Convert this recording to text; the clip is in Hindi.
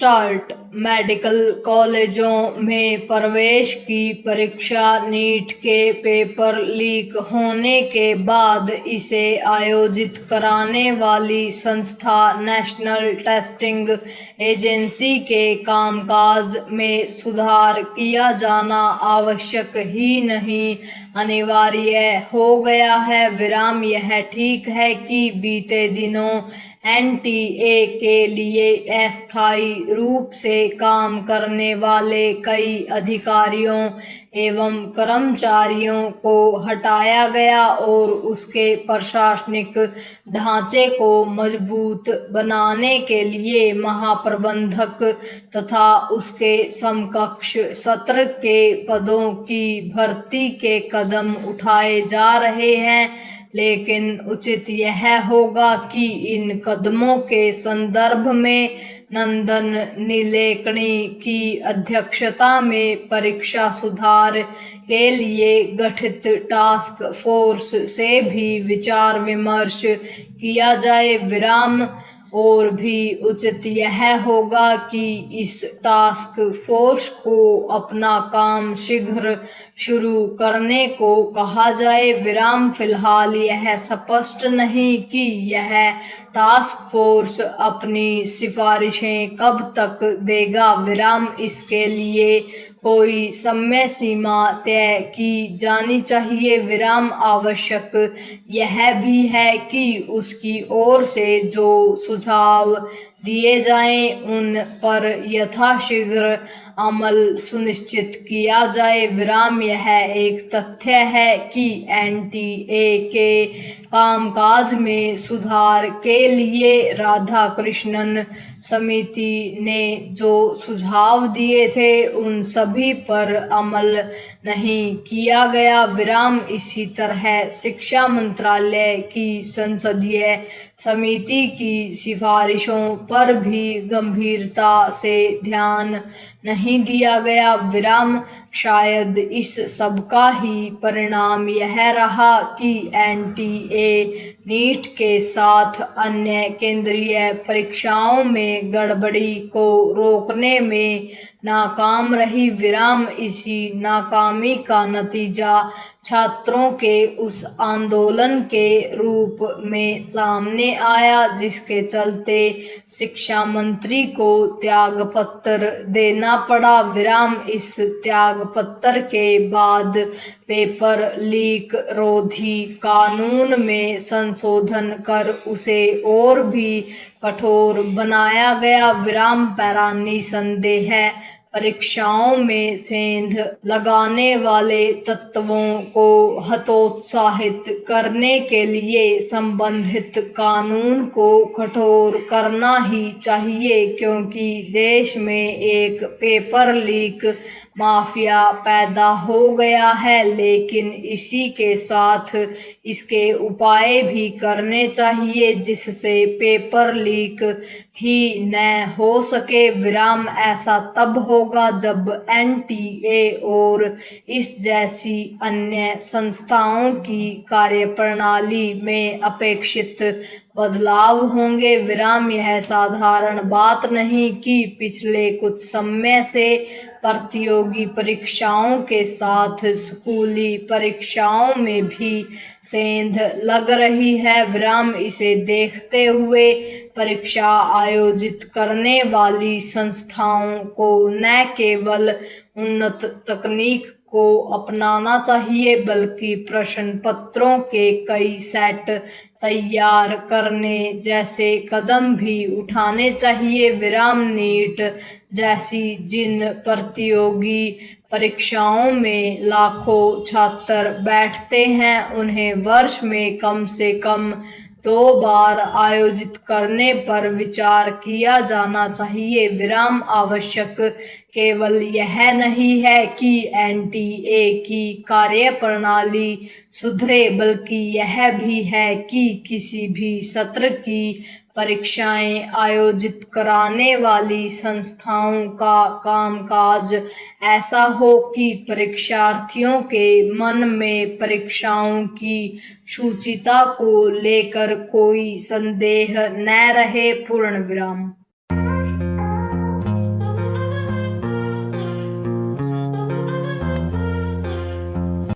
स्टार्ट। मेडिकल कॉलेजों में प्रवेश की परीक्षा नीट के पेपर लीक होने के बाद इसे आयोजित कराने वाली संस्था नेशनल टेस्टिंग एजेंसी के कामकाज में सुधार किया जाना आवश्यक ही नहीं अनिवार्य हो गया है। यह ठीक है कि बीते दिनों एनटीए के लिए अस्थायी रूप से काम करने वाले कई अधिकारियों एवं कर्मचारियों को हटाया गया और उसके प्रशासनिक ढांचे को मजबूत बनाने के लिए महाप्रबंधक तथा उसके समकक्ष सत्र के पदों की भर्ती के कदम उठाए जा रहे हैं। लेकिन उचित यह होगा कि इन कदमों के संदर्भ में नंदन नीलेकणी की अध्यक्षता में परीक्षा सुधार के लिए गठित टास्क फोर्स से भी विचार विमर्श किया जाए। और भी उचित यह होगा कि इस टास्क फोर्स को अपना काम शीघ्र शुरू करने को कहा जाए। फिलहाल यह स्पष्ट नहीं कि यह टास्क फोर्स अपनी सिफारिशें कब तक देगा। इसके लिए कोई समय सीमा तय की जानी चाहिए। आवश्यक यह भी है कि उसकी ओर से जो सुझाव दिए जाएं उन पर यथाशीघ्र अमल सुनिश्चित किया जाए। यह एक तथ्य है कि एनटीए के कामकाज में सुधार के लिए राधाकृष्णन समिति ने जो सुझाव दिए थे उन सभी पर अमल नहीं किया गया। इसी तरह शिक्षा मंत्रालय की संसदीय समिति की सिफारिशों पर भी गंभीरता से ध्यान नहीं दिया गया। शायद इस सब का ही परिणाम यह रहा कि एनटीए नीट के साथ अन्य केंद्रीय परीक्षाओं में गड़बड़ी को रोकने में नाकाम रही। इसी नाकामी का नतीजा छात्रों के उस आंदोलन के रूप में सामने आया जिसके चलते शिक्षा मंत्री को त्यागपत्र देना पड़ा। इस त्यागपत्र के बाद पेपर लीक रोधी कानून में संशोधन कर उसे और भी कठोर बनाया गया। निसंदेह परीक्षाओं में सेंध लगाने वाले तत्वों को हतोत्साहित करने के लिए संबंधित कानून को कठोर करना ही चाहिए, क्योंकि देश में एक पेपर लीक माफिया पैदा हो गया है। लेकिन इसी के साथ इसके उपाय भी करने चाहिए जिससे पेपर लीक ही न हो सके। ऐसा तब होगा जब एनटीए और इस जैसी अन्य संस्थाओं की कार्यप्रणाली में अपेक्षित बदलाव होंगे। यह साधारण बात नहीं कि पिछले कुछ समय से प्रतियोगी परीक्षाओं के साथ स्कूली परीक्षाओं में भी सेंध लग रही है। इसे देखते हुए परीक्षा आयोजित करने वाली संस्थाओं को न केवल उन्नत तकनीक को अपनाना चाहिए बल्कि प्रश्न पत्रों के कई सेट तैयार करने जैसे कदम भी उठाने चाहिए। नीट जैसी जिन प्रतियोगी परीक्षाओं में लाखों छात्र बैठते हैं उन्हें वर्ष में कम से कम 2 बार आयोजित करने पर विचार किया जाना चाहिए। आवश्यक केवल यह नहीं है कि एनटीए की कार्यप्रणाली सुधरे बल्कि यह भी है कि किसी भी सत्र की परीक्षाएं आयोजित कराने वाली संस्थाओं का कामकाज ऐसा हो कि परीक्षार्थियों के मन में परीक्षाओं की शुचिता को लेकर कोई संदेह न रहे।